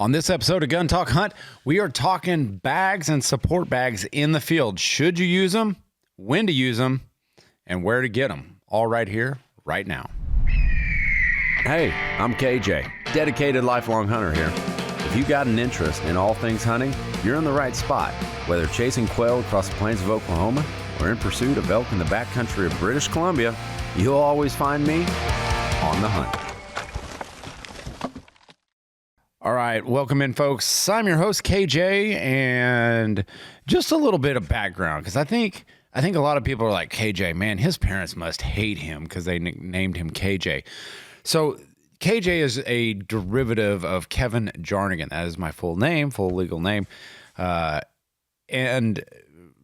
On this episode of Gun Talk Hunt, we are talking bags and support bags in the field. Should you use them, when to use them, and where to get them. All right here, right now. Hey, I'm KJ, dedicated lifelong hunter here. If you got an interest in all things hunting, you're in the right spot. Whether chasing quail across the plains of Oklahoma or in pursuit of elk in the backcountry of British Columbia, you'll always find me on the hunt. All right, welcome in, folks. I'm your host, KJ, and just a little bit of background, because I think a lot of people are like, KJ, man, his parents must hate him because they named him KJ. So KJ is a derivative of Kevin Jarnagin. That is my full name, full legal name. And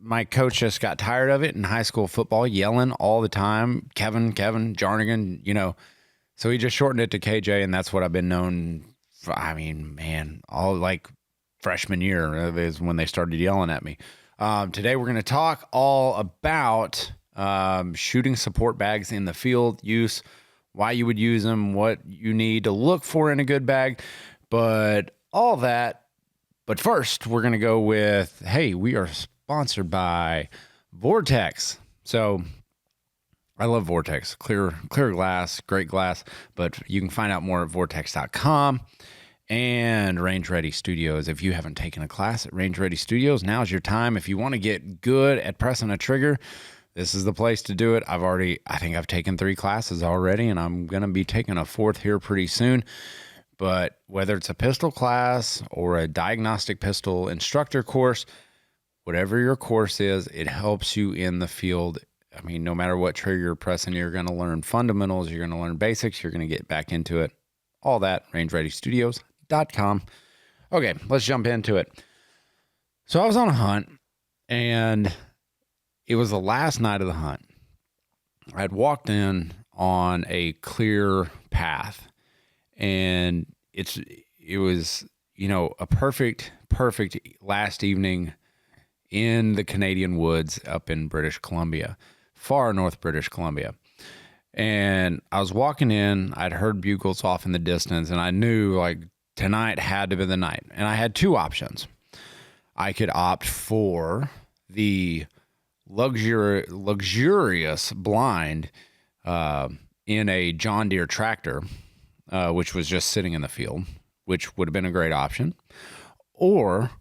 my coach just got tired of it in high school football, yelling all the time, Kevin, Jarnagin, you know. So he just shortened it to KJ, and that's what I've been known for. I mean, man, all like freshman year is when they started yelling at me. Today we're going to talk all about shooting support bags in the field, use, why you would use them, what you need to look for in a good bag, but all that. But first, we're going to go with, hey, we are sponsored by Vortex. So I love Vortex, clear glass, great glass, but you can find out more at vortex.com. And Range Ready Studios. If you haven't taken a class at Range Ready Studios, now's your time. If you want to get good at pressing a trigger, this is the place to do it. I think I've taken 3 classes already, and I'm going to be taking a 4th here pretty soon. But whether it's a pistol class or a diagnostic pistol instructor course, whatever your course is, it helps you in the field. I mean, no matter what trigger you're pressing, you're going to learn fundamentals, you're going to learn basics, you're going to get back into it. All that, rangereadystudios.com. Okay, let's jump into it. So I was on a hunt, and it was the last night of the hunt. I had walked in on a clear path, and it was, you know, a perfect last evening in the Canadian woods up in British Columbia, far north British Columbia. And I was walking in, I'd heard bugles off in the distance, and I knew like tonight had to be the night. And I had 2 options. I could opt for the luxurious blind in a John Deere tractor, which was just sitting in the field, which would have been a great option. Or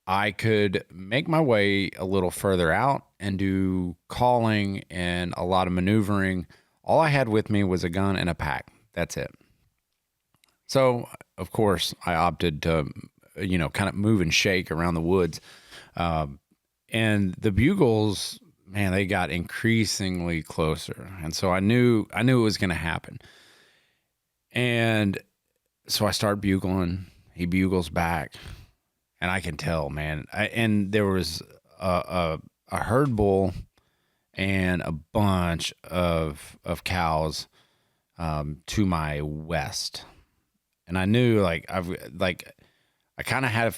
I could make my way a little further out and do calling and a lot of maneuvering. All I had with me was a gun and a pack. That's it. So, of course, I opted to, you know, kind of move and shake around the woods. And the bugles, man, they got increasingly closer. And so I knew it was going to happen. And so I start bugling. He bugles back. And I can tell, man. And there was a herd bull and a bunch of cows to my west. And I knew, I kind of had a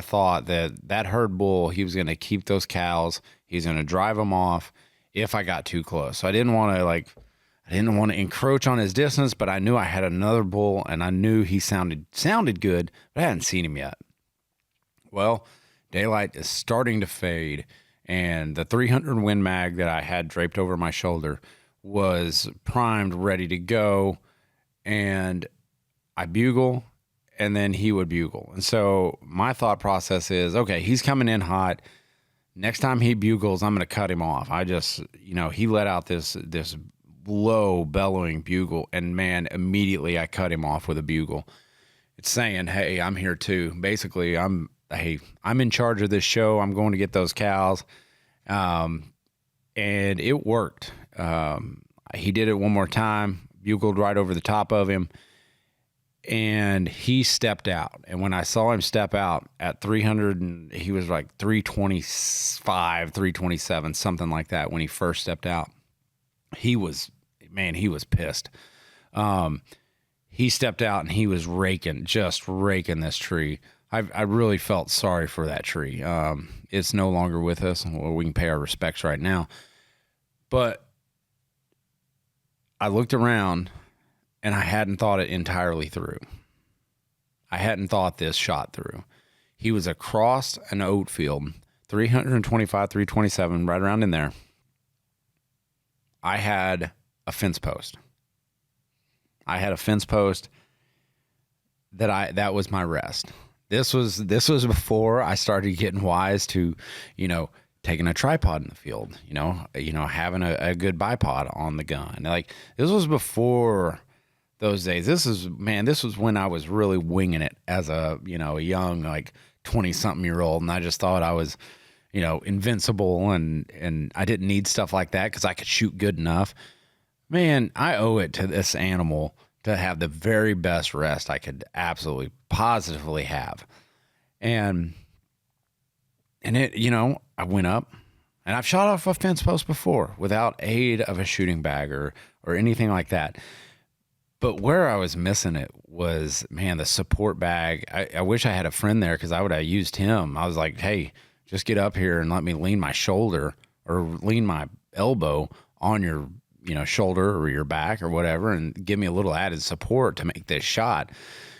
thought that herd bull, he was going to keep those cows. He's going to drive them off if I got too close. So I didn't want to encroach on his distance, but I knew I had another bull, and I knew he sounded good, but I hadn't seen him yet. Well, daylight is starting to fade, and the 300 Win Mag that I had draped over my shoulder was primed, ready to go, and I bugle, and then he would bugle. And so my thought process is, okay, he's coming in hot. Next time he bugles, I'm going to cut him off. I just, you know, he let out this low bellowing bugle, and man, immediately I cut him off with a bugle. It's saying, hey, I'm here too. Basically, I'm in charge of this show. I'm going to get those cows. And it worked. He did it one more time, bugled right over the top of him, and he stepped out. And when I saw him step out at 300, and he was like 325, 327, something like that when he first stepped out, he was pissed. He stepped out and he was just raking this tree. I really felt sorry for that tree. It's no longer with us. Well, we can pay our respects right now. But I looked around and I hadn't thought it entirely through. I hadn't thought this shot through. He was across an oat field, 325, 327, right around in there. I had a fence post. That was my rest. This was before I started getting wise to, taking a tripod in the field, having a good bipod on the gun. Like, this was before those days. This was when I was really winging it as a young, like 20-something-year-old. And I just thought I was, invincible and I didn't need stuff like that because I could shoot good enough. Man, I owe it to this animal to have the very best rest I could absolutely positively have. And it, I went up and I've shot off a fence post before without aid of a shooting bag or anything like that. But where I was missing it was, man, the support bag. I wish I had a friend there because I would have used him. I was like, hey, just get up here and let me lean my shoulder or lean my elbow on your shoulder or your back or whatever, and give me a little added support to make this shot.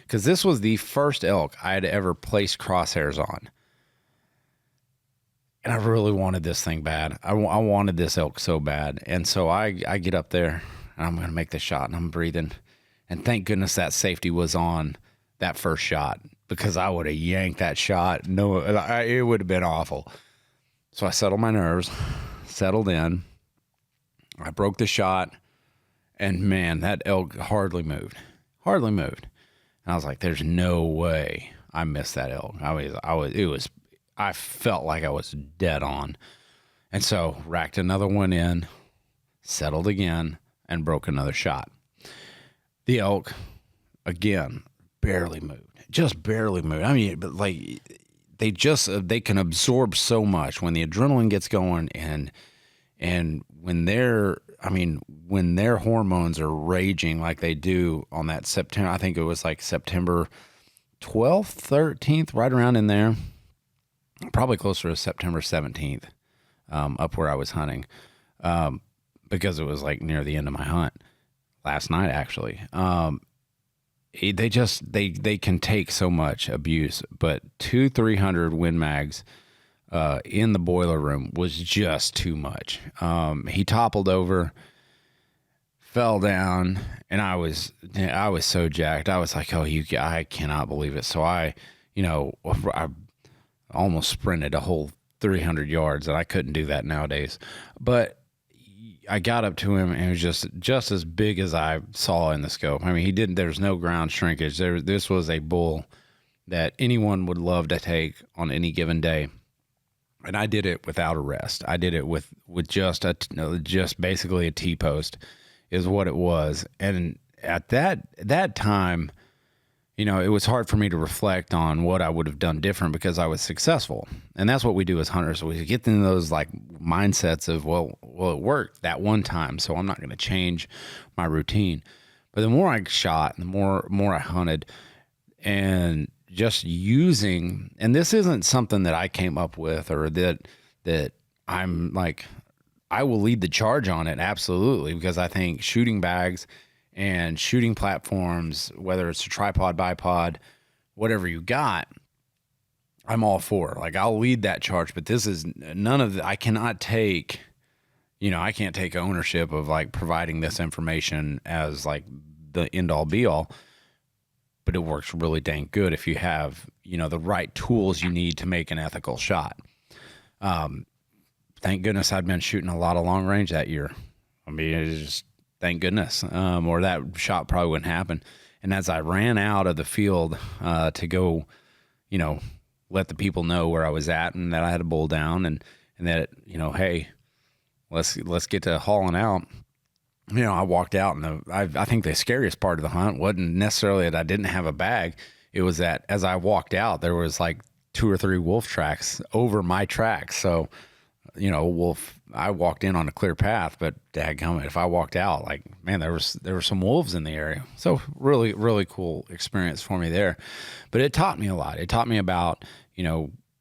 Because this was the first elk I had ever placed crosshairs on. And I really wanted this thing bad. I wanted this elk so bad. And so I get up there and I'm going to make the shot and I'm breathing. And thank goodness that safety was on that first shot, because I would have yanked that shot. No, it would have been awful. So I settled my nerves, settled in. I broke the shot, and man, that elk hardly moved. And I was like, there's no way I missed that elk. I felt like I was dead on. And so racked another one in, settled again, and broke another shot. The elk, again, barely moved. Just barely moved. I mean, but like, they can absorb so much when the adrenaline gets going, and when their hormones are raging like they do on that September, I think it was like September 12th, 13th, right around in there, probably closer to September 17th, up where I was hunting, because it was like near the end of my hunt last night, actually. They can take so much abuse, but 300 Win Mags in the boiler room was just too much. He toppled over, fell down, and I was so jacked. I was like, I cannot believe it. So I almost sprinted a whole 300 yards, and I couldn't do that nowadays. But I got up to him, and it was just as big as I saw in the scope. I mean, there's no ground shrinkage. This was a bull that anyone would love to take on any given day. And I did it without a rest. I did it with just basically a T-post is what it was. And at that time, it was hard for me to reflect on what I would have done different because I was successful. And that's what we do as hunters. We get in those like mindsets of, well, it worked that one time, so I'm not going to change my routine. But the more I shot, the more I hunted, and just using, and this isn't something that I came up with or that I'm like, I will lead the charge on it, absolutely, because I think shooting bags and shooting platforms, whether it's a tripod, bipod, whatever you got, I'm all for. Like, I'll lead that charge, but this is none of the, I cannot take, I can't take ownership of like providing this information as like the end all be all, but it works really dang good if you have, the right tools you need to make an ethical shot. Thank goodness I'd been shooting a lot of long range that year. I mean, it's just, thank goodness, or that shot probably wouldn't happen. And as I ran out of the field to go, let the people know where I was at and that I had a bull down and that, hey, let's get to hauling out. I walked out, and I think the scariest part of the hunt wasn't necessarily that I didn't have a bag. It was that as I walked out, there was like 2 or 3 wolf tracks over my tracks. So, I walked in on a clear path, but dadgummit, if I walked out, like, man, there were some wolves in the area. So really, really cool experience for me there. But it taught me a lot. It taught me about,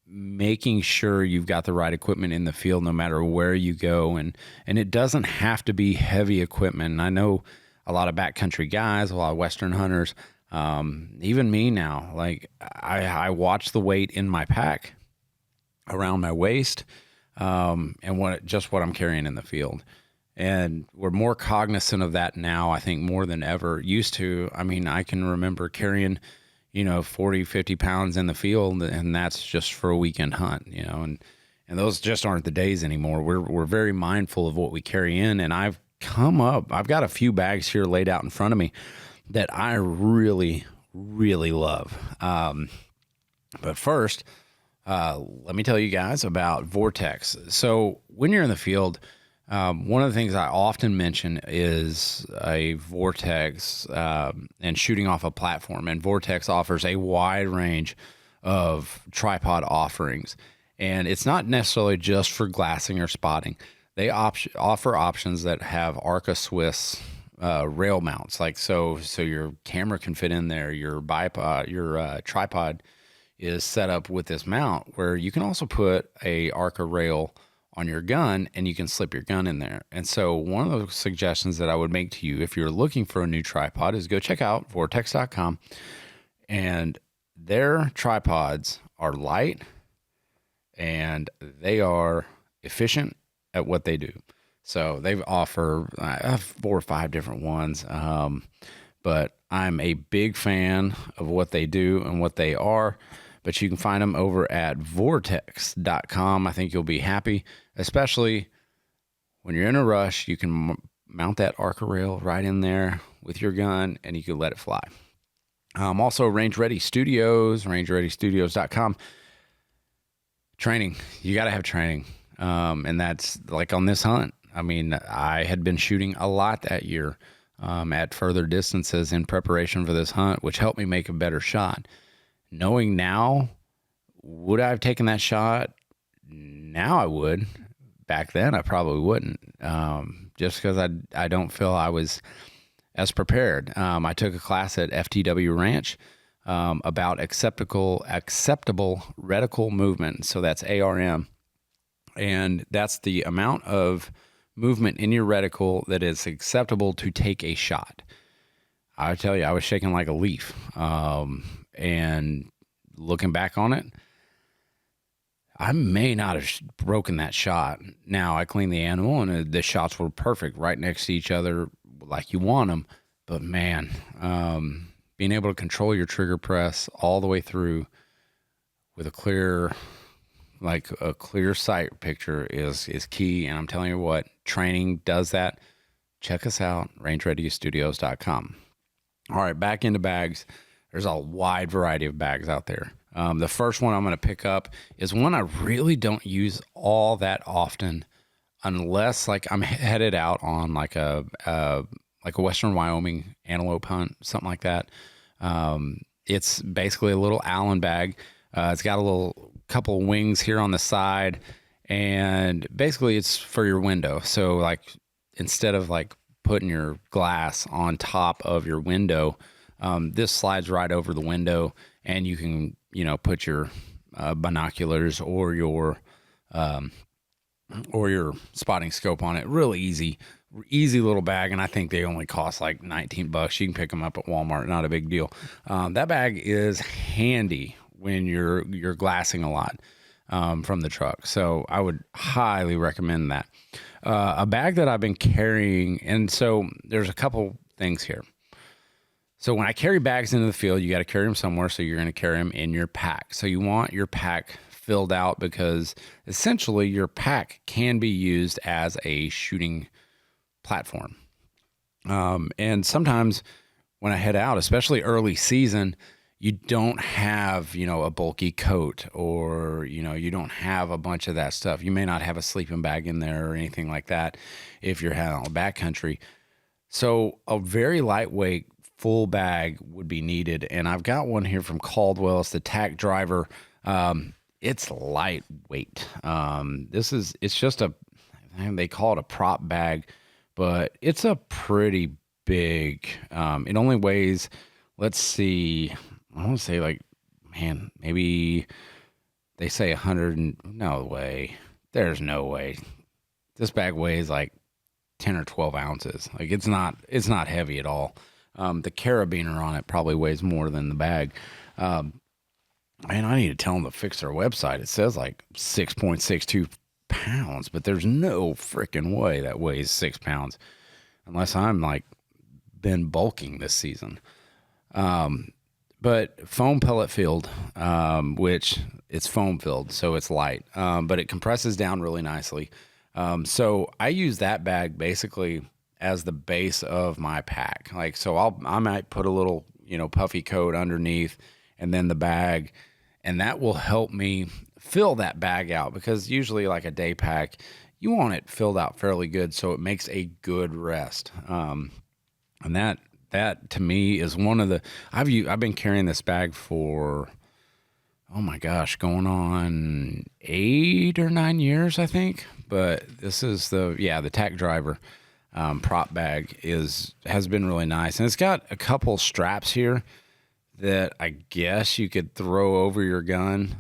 making sure you've got the right equipment in the field no matter where you go. And it doesn't have to be heavy equipment. And I know a lot of backcountry guys, a lot of Western hunters, Even me now, like I watch the weight in my pack around my waist, and what I'm carrying in the field. And we're more cognizant of that now, I think, more than ever. Used to, I mean, I can remember carrying, 40, 50 pounds in the field, and that's just for a weekend hunt, and those just aren't the days anymore. We're very mindful of what we carry in, and I've got a few bags here laid out in front of me that I really, really love. But first, let me tell you guys about Vortex. So when you're in the field, one of the things I often mention is a Vortex and shooting off a platform. And Vortex offers a wide range of tripod offerings. And it's not necessarily just for glassing or spotting. They offer options that have Arca Swiss rail mounts, like so your camera can fit in there. Your tripod is set up with this mount where you can also put a Arca rail on your gun and you can slip your gun in there. And so one of the suggestions that I would make to you if you're looking for a new tripod is go check out vortex.com, and their tripods are light and they are efficient at what they do. So they offer 4 or 5 different ones, but I'm a big fan of what they do and what they are. But you can find them over at vortex.com. I think you'll be happy, especially when you're in a rush. You can mount that Arca rail right in there with your gun, and you can let it fly. Also, Range Ready Studios, rangereadystudios.com. Training. You got to have training. And that's like on this hunt. I mean, I had been shooting a lot that year at further distances in preparation for this hunt, which helped me make a better shot. Knowing now, would I have taken that shot? Now I would. Back then, I probably wouldn't, just because I don't feel I was as prepared. I took a class at FTW Ranch about acceptable reticle movement. So that's ARM. And that's the amount of movement in your reticle that is acceptable to take a shot. I tell you, I was shaking like a leaf. And looking back on it, I may not have broken that shot. Now, I cleaned the animal, and the shots were perfect right next to each other like you want them. But, man, being able to control your trigger press all the way through with a clear sight picture is key. And I'm telling you what, training does that. Check us out, rangereadystudios.com. All right, back into bags. There's a wide variety of bags out there. The first one I'm going to pick up is one I really don't use all that often, unless like I'm headed out on like a Western Wyoming antelope hunt, something like that. It's basically a little Allen bag. It's got a little couple of wings here on the side, and basically it's for your window. So like instead of like putting your glass on top of your window, this slides right over the window, and you can, put your binoculars or your spotting scope on it. Really easy little bag, and I think they only cost like $19. You can pick them up at Walmart, not a big deal. That bag is handy when you're glassing a lot from the truck, so I would highly recommend that. A bag that I've been carrying, and so there's a couple things here. So when I carry bags into the field, you got to carry them somewhere, so you're going to carry them in your pack. So you want your pack filled out because essentially your pack can be used as a shooting platform. And sometimes when I head out, especially early season, you don't have, a bulky coat, or, you don't have a bunch of that stuff. You may not have a sleeping bag in there or anything like that if you're heading on the backcountry. So a very lightweight full bag would be needed. And I've got one here from Caldwell. It's the Tac Driver. It's lightweight. It's just they call it a prop bag, but it's a pretty big, it only weighs, let's see, I want to say like, man, maybe they say 100, no way. There's no way. This bag weighs like 10 or 12 ounces. Like it's not heavy at all. The carabiner on it probably weighs more than the bag. Man, I need to tell them to fix their website. It says like 6.62 pounds, but there's no freaking way that weighs 6 pounds unless I'm like been bulking this season. But foam pellet filled, which it's foam filled, so it's light, but it compresses down really nicely. So I use that bag basically as the base of my pack. Like, so I might put a little, puffy coat underneath and then the bag, and that will help me fill that bag out, because usually like a day pack, you want it filled out fairly good so it makes a good rest. And that to me is one of the, I've been carrying this bag for, oh my gosh, going on 8 or 9 years, I think. But this is the tack driver prop bag has been really nice. And it's got a couple straps here that I guess you could throw over your gun.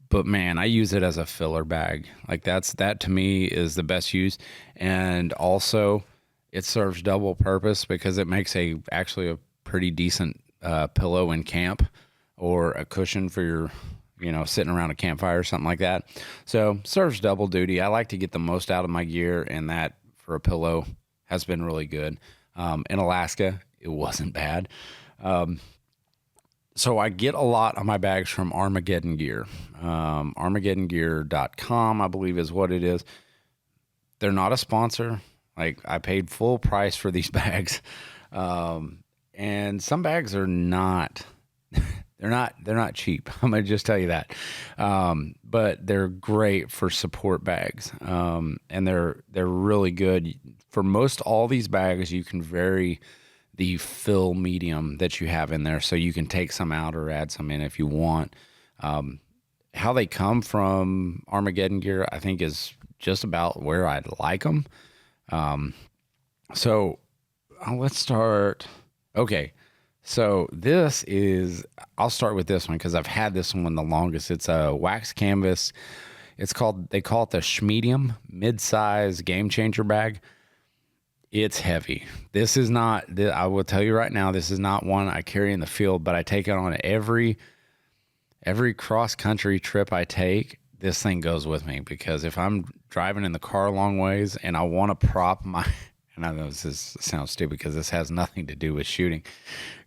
But man, I use it as a filler bag. Like that to me is the best use. And also it serves double purpose because it makes actually a pretty decent pillow in camp, or a cushion for your, sitting around a campfire or something like that. So serves double duty. I like to get the most out of my gear, and that for a pillow has been really good. In Alaska, it wasn't bad. So I get a lot of my bags from Armageddon Gear. ArmageddonGear.com, I believe is what it is. They're not a sponsor. Like, I paid full price for these bags. And some bags are not, they're not cheap. I'm going to just tell you that. But they're great for support bags. And they're really good. For most all these bags, you can vary the fill medium that you have in there, so you can take some out or add some in if you want. How they come from Armageddon Gear, I think, is just about where I'd like them. So let's start. Okay. So I'll start with this one because I've had this one the longest. It's a wax canvas. They call it the Schmedium mid-size game changer bag. It's heavy. This is not, I will tell you right now, this is not one I carry in the field, but I take it on every cross-country trip I take. This thing goes with me, because if I'm driving in the car long ways and I want to prop and I know this sounds stupid because this has nothing to do with shooting,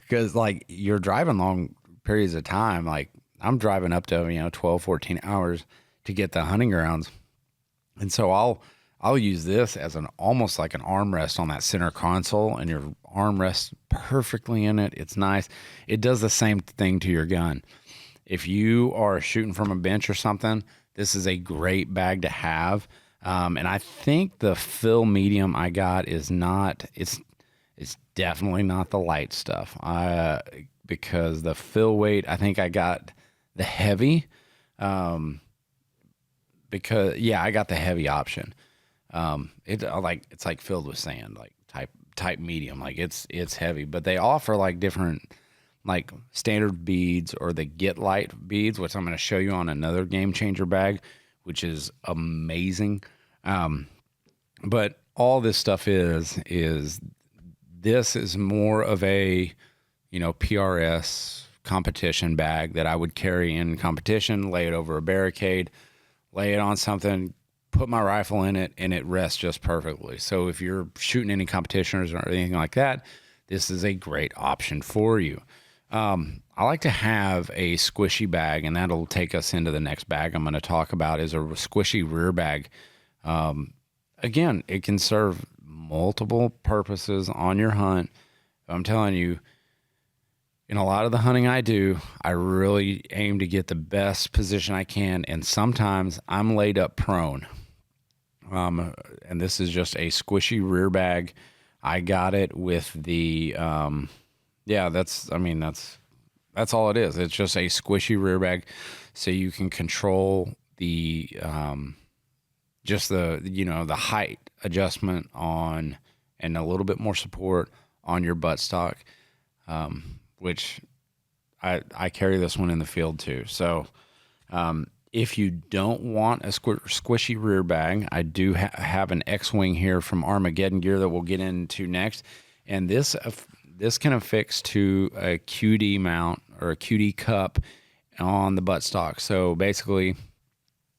because like you're driving long periods of time, like I'm driving up to, 12, 14 hours to get the hunting grounds. And so I'll use this as almost like an armrest on that center console, and your arm rests perfectly in it. It's nice. It does the same thing to your gun. If you are shooting from a bench or something, this is a great bag to have. And I think the fill medium I got it's definitely not the light stuff. Because the fill weight, I think I got the heavy, I got the heavy option. It's like filled with sand, like type medium, like it's heavy, but they offer like different, like standard beads or the Get Light beads, which I'm going to show you on another Game Changer bag, which is amazing. But all this stuff is more of a, PRS competition bag that I would carry in competition, lay it over a barricade, lay it on something, put my rifle in it, and it rests just perfectly. So if you're shooting any competitions or anything like that, this is a great option for you. I like to have a squishy bag, and that'll take us into the next bag I'm going to talk about, is a squishy rear bag. Again, it can serve multiple purposes on your hunt. I'm telling you, in a lot of the hunting I do, I really aim to get the best position I can, and sometimes I'm laid up prone. And this is just a squishy rear bag. I got it with the, that's all it is. It's just a squishy rear bag, so you can control the, just the height adjustment on, and a little bit more support on your buttstock, which I carry this one in the field too. So, if you don't want a squishy rear bag, I do have an X-Wing here from Armageddon Gear that we'll get into next. And this can affix to a QD mount or a QD cup on the buttstock. So basically,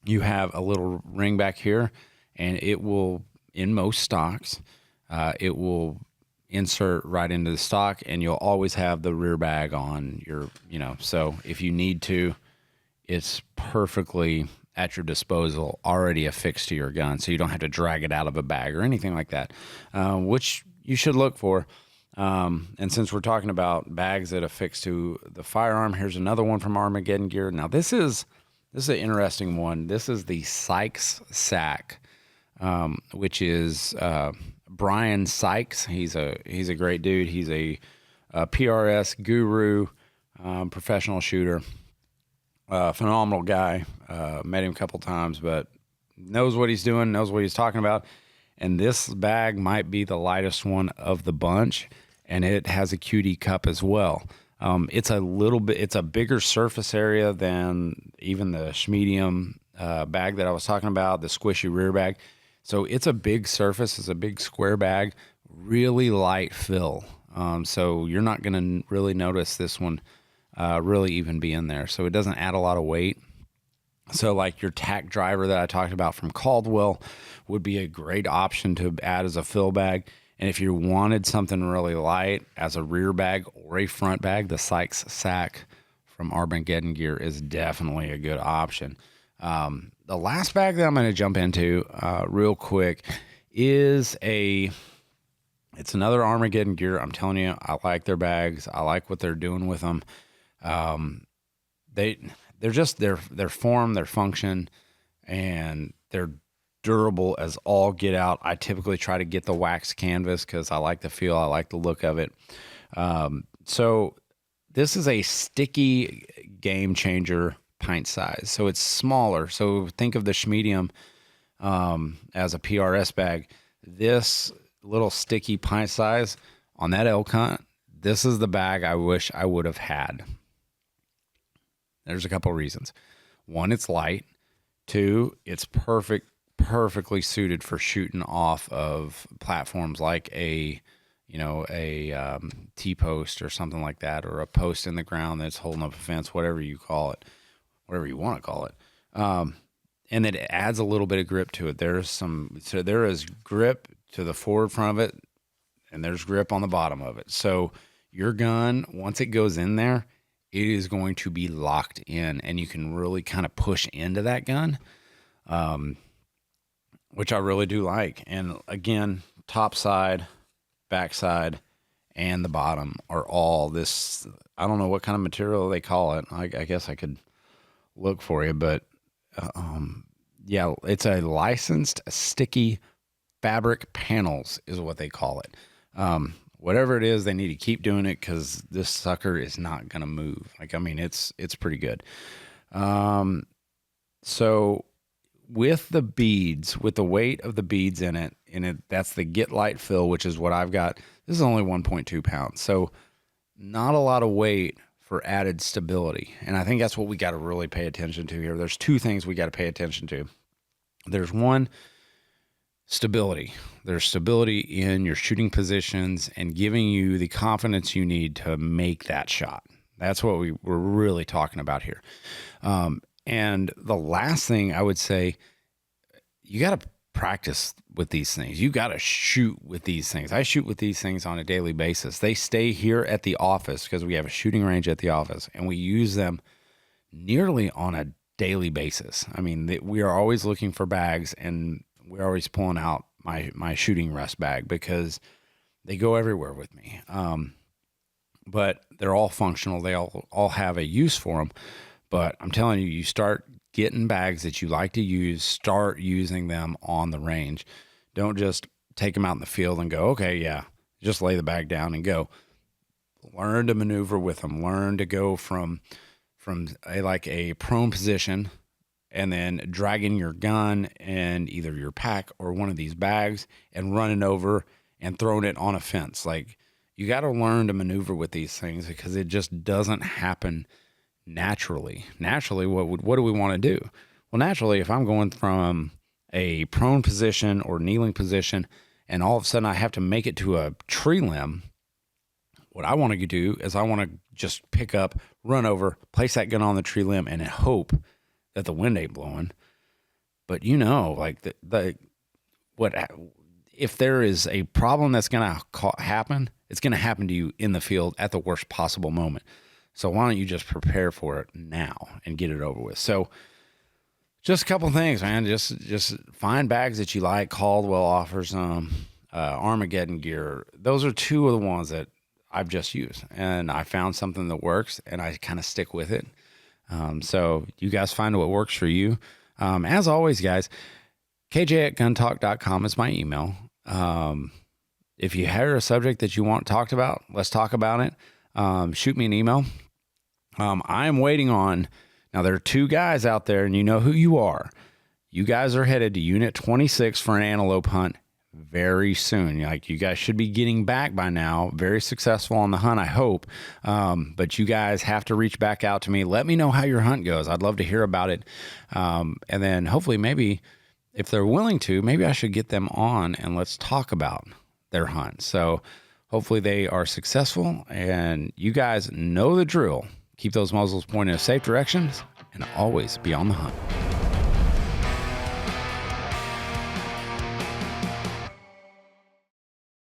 you have a little ring back here, and it will, in most stocks, it will insert right into the stock, and you'll always have the rear bag on your, so if you need to, it's perfectly at your disposal, already affixed to your gun, so you don't have to drag it out of a bag or anything like that, which you should look for. And since we're talking about bags that affix to the firearm, here's another one from Armageddon Gear. Now, this is an interesting one. This is the Sykes sack, which is Brian Sykes. He's a great dude. He's a PRS guru, professional shooter. Phenomenal guy. Met him a couple times, but knows what he's doing, knows what he's talking about. And this bag might be the lightest one of the bunch, and it has a QD cup as well. It's a bigger surface area than even the Schmedium bag that I was talking about, the squishy rear bag. So it's a big surface. It's a big square bag, really light fill. So you're not going to really notice this one really even be in there. So it doesn't add a lot of weight. So like your tack driver that I talked about from Caldwell would be a great option to add as a fill bag. And if you wanted something really light as a rear bag or a front bag, the Sykes sack from Armageddon Gear is definitely a good option. The last bag that I'm going to jump into real quick is it's another Armageddon Gear. I'm telling you, I like their bags. I like what they're doing with them. They're just their form, their function, and they're durable as all get out. I typically try to get the wax canvas because I like the feel, I like the look of it. So this is a sticky game changer pint size. So it's smaller. So think of the Schmedium as a PRS bag. This little sticky pint size on that elk hunt, this is the bag I wish I would have had. There's a couple of reasons. One, it's light. Two, it's perfectly suited for shooting off of platforms like a T-post or something like that, or a post in the ground that's holding up a fence, whatever you call it, whatever you want to call it. And it adds a little bit of grip to it. There is grip to the forward front of it, and there's grip on the bottom of it. So your gun, once it goes in there, it is going to be locked in, and you can really kind of push into that gun, which I really do like. And again, top side, back side, and the bottom are all this. I don't know what kind of material they call it. I guess I could look for you, but yeah, it's a licensed sticky fabric panels is what they call it. Whatever it is, they need to keep doing it because this sucker is not going to move. It's pretty good. So with the beads, with the weight of the beads in it, that's the Get Light fill, which is what I've got. This is only 1.2 pounds. So not a lot of weight for added stability. And I think that's what we got to really pay attention to here. There's two things we got to pay attention to. There's one, stability. There's stability in your shooting positions and giving you the confidence you need to make that shot. That's what we're really talking about here. And the last thing I would say, you got to practice with these things. You got to shoot with these things. I shoot with these things on a daily basis. They stay here at the office because we have a shooting range at the office, and we use them nearly on a daily basis. We are always looking for bags, and we're always pulling out my shooting rest bag because they go everywhere with me. But they're all functional. They all have a use for them. But I'm telling you, you start getting bags that you like to use, start using them on the range. Don't just take them out in the field and go, okay, yeah, just lay the bag down and go. Learn to maneuver with them. Learn to go from a prone position and then dragging your gun and either your pack or one of these bags and running over and throwing it on a fence. Like, you got to learn to maneuver with these things because it just doesn't happen naturally. Naturally, what do we want to do? Well, naturally, if I'm going from a prone position or kneeling position and all of a sudden I have to make it to a tree limb, what I want to do is I want to just pick up, run over, place that gun on the tree limb, and hope that the wind ain't blowing. But like if there is a problem that's going to happen, it's going to happen to you in the field at the worst possible moment. So why don't you just prepare for it now and get it over with? So just a couple things, man. Just find bags that you like. Caldwell offers them. Armageddon gear. Those are two of the ones that I've just used, and I found something that works, and I kind of stick with it. So you guys find what works for you. As always, guys, kj@guntalk.com is my email. If you hear a subject that you want talked about, let's talk about it. Shoot me an email. I am waiting on, now there are two guys out there, and you know who you are. You guys are headed to Unit 26 for an antelope hunt very soon. Like, you guys should be getting back by now. Very successful on the hunt, I hope. But you guys have to reach back out to me. Let me know how your hunt goes. I'd love to hear about it. And then hopefully, maybe if they're willing to, maybe I should get them on and let's talk about their hunt. So hopefully they are successful, and you guys know the drill. Keep those muzzles pointed in safe directions and always be on the hunt.